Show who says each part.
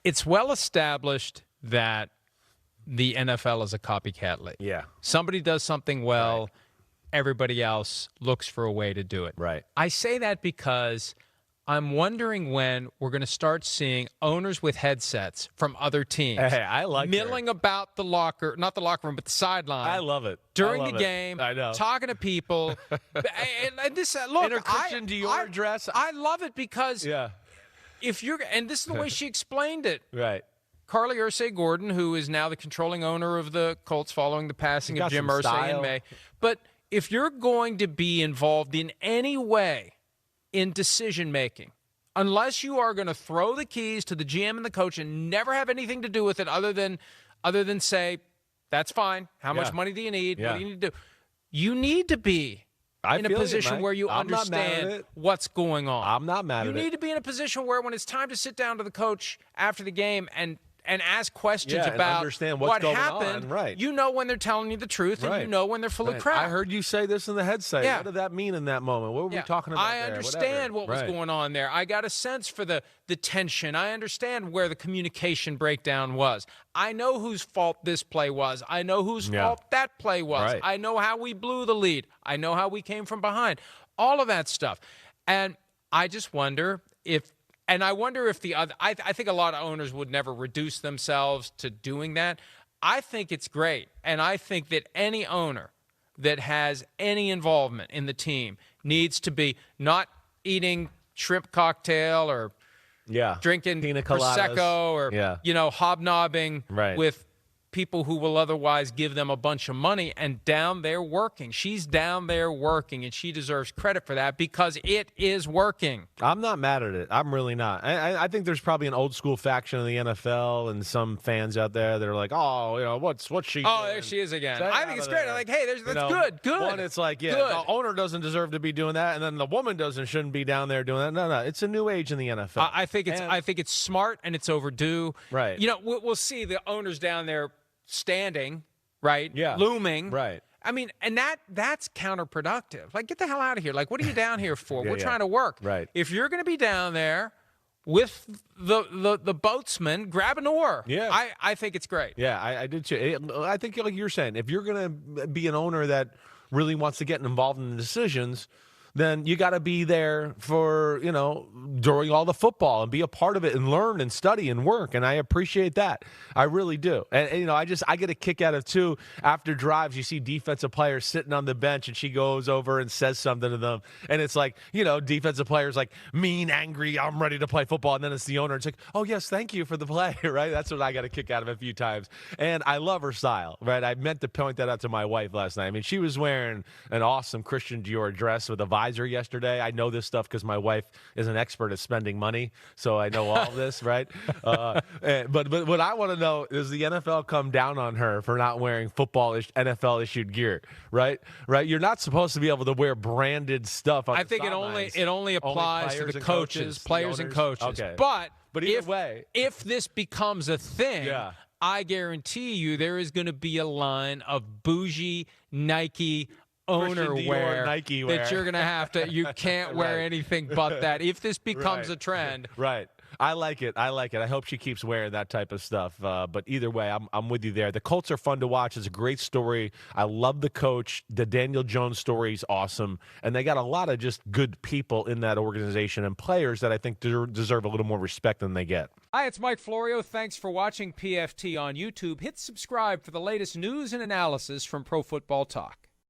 Speaker 1: It's well established that the NFL is a copycat league.
Speaker 2: Yeah.
Speaker 1: Somebody does something well, everybody else looks for a way to do it.
Speaker 2: Right.
Speaker 1: I say that because I'm wondering when we're going to start seeing owners with headsets from other teams.
Speaker 2: Hey, I like
Speaker 1: milling about not the locker room, but the sideline.
Speaker 2: I love it.
Speaker 1: During the game,
Speaker 2: I know.
Speaker 1: talking to people. and this, look,
Speaker 2: in her Christian Dior dress.
Speaker 1: I love it because
Speaker 2: Yeah.
Speaker 1: if you're, and this is the way she explained it.
Speaker 2: Right.
Speaker 1: Carlie Irsay-Gordon, who is now the controlling owner of the Colts following the passing of Jim Irsay in May. But if you're going to be involved in any way in decision-making, unless you are going to throw the keys to the GM and the coach and never have anything to do with it other than say, that's fine. How much money do you need? What do you need to do? You need to be in a position where you understand what's going on.
Speaker 2: I'm not mad at it.
Speaker 1: You need to be in a position where when it's time to sit down to the coach after the game and ask questions about
Speaker 2: understand
Speaker 1: what
Speaker 2: going
Speaker 1: happened,
Speaker 2: on. Right.
Speaker 1: You know when they're telling you the truth, and you know when they're full of crap.
Speaker 2: I heard you say this in the headset.
Speaker 1: Yeah.
Speaker 2: What did that mean in that moment? What were we talking about
Speaker 1: I understand what was going on there. I got a sense for the tension. I understand where the communication breakdown was. I know whose fault this play was. I know whose fault that play was.
Speaker 2: Right.
Speaker 1: I know how we blew the lead. I know how we came from behind. All of that stuff. And I just wonder if the other, I think a lot of owners would never reduce themselves to doing that. I think it's great. And I think that any owner that has any involvement in the team needs to be not eating shrimp cocktail or drinking
Speaker 2: Pina coladas.
Speaker 1: Prosecco or, hobnobbing with people who will otherwise give them a bunch of money and down there working. She's down there working, and she deserves credit for that because it is working.
Speaker 2: I'm not mad at it. I'm really not. I think there's probably an old school faction of the NFL and some fans out there that are like, what's she doing?
Speaker 1: There she is again. I think it's great. I'm like, hey, that's good.
Speaker 2: One, it's like, the owner doesn't deserve to be doing that, and then the woman shouldn't be down there doing that. No, it's a new age in the NFL.
Speaker 1: I think it's smart and it's overdue.
Speaker 2: Right.
Speaker 1: We'll see the owners down there standing, right?
Speaker 2: Yeah.
Speaker 1: Looming.
Speaker 2: Right.
Speaker 1: I mean, and that's counterproductive. Like, get the hell out of here. Like, what are you down here for? We're trying to work.
Speaker 2: Right.
Speaker 1: If you're going to be down there with the boatsman, grab an oar.
Speaker 2: Yeah.
Speaker 1: I think it's great.
Speaker 2: Yeah, I did too. I think, like you're saying, if you're going to be an owner that really wants to get involved in the decisions, then you got to be there for, during all the football and be a part of it and learn and study and work. And I appreciate that. I really do. And I get a kick out of, too, after drives, you see defensive players sitting on the bench and she goes over and says something to them. And it's like, defensive players like mean, angry, I'm ready to play football. And then it's the owner. It's like, oh, yes, thank you for the play, right? That's what I got a kick out of a few times. And I love her style, right? I meant to point that out to my wife last night. I mean, she was wearing an awesome Christian Dior dress with a visor yesterday. I know this stuff because my wife is an expert at spending money, so I know all this, right? But what I want to know is the NFL come down on her for not wearing NFL issued gear, right? Right? You're not supposed to be able to wear branded stuff.
Speaker 1: I think it only applies to the coaches, players and coaches.
Speaker 2: Okay.
Speaker 1: But
Speaker 2: either way,
Speaker 1: if this becomes a thing, I guarantee you there is going to be a line of bougie Nike owner wear that you're going to have to, you can't wear anything but that. If this becomes a trend.
Speaker 2: Right. I like it. I hope she keeps wearing that type of stuff. But either way, I'm with you there. The Colts are fun to watch. It's a great story. I love the coach. The Daniel Jones story is awesome. And they got a lot of just good people in that organization and players that I think deserve a little more respect than they get.
Speaker 1: Hi, it's Mike Florio. Thanks for watching PFT on YouTube. Hit subscribe for the latest news and analysis from Pro Football Talk.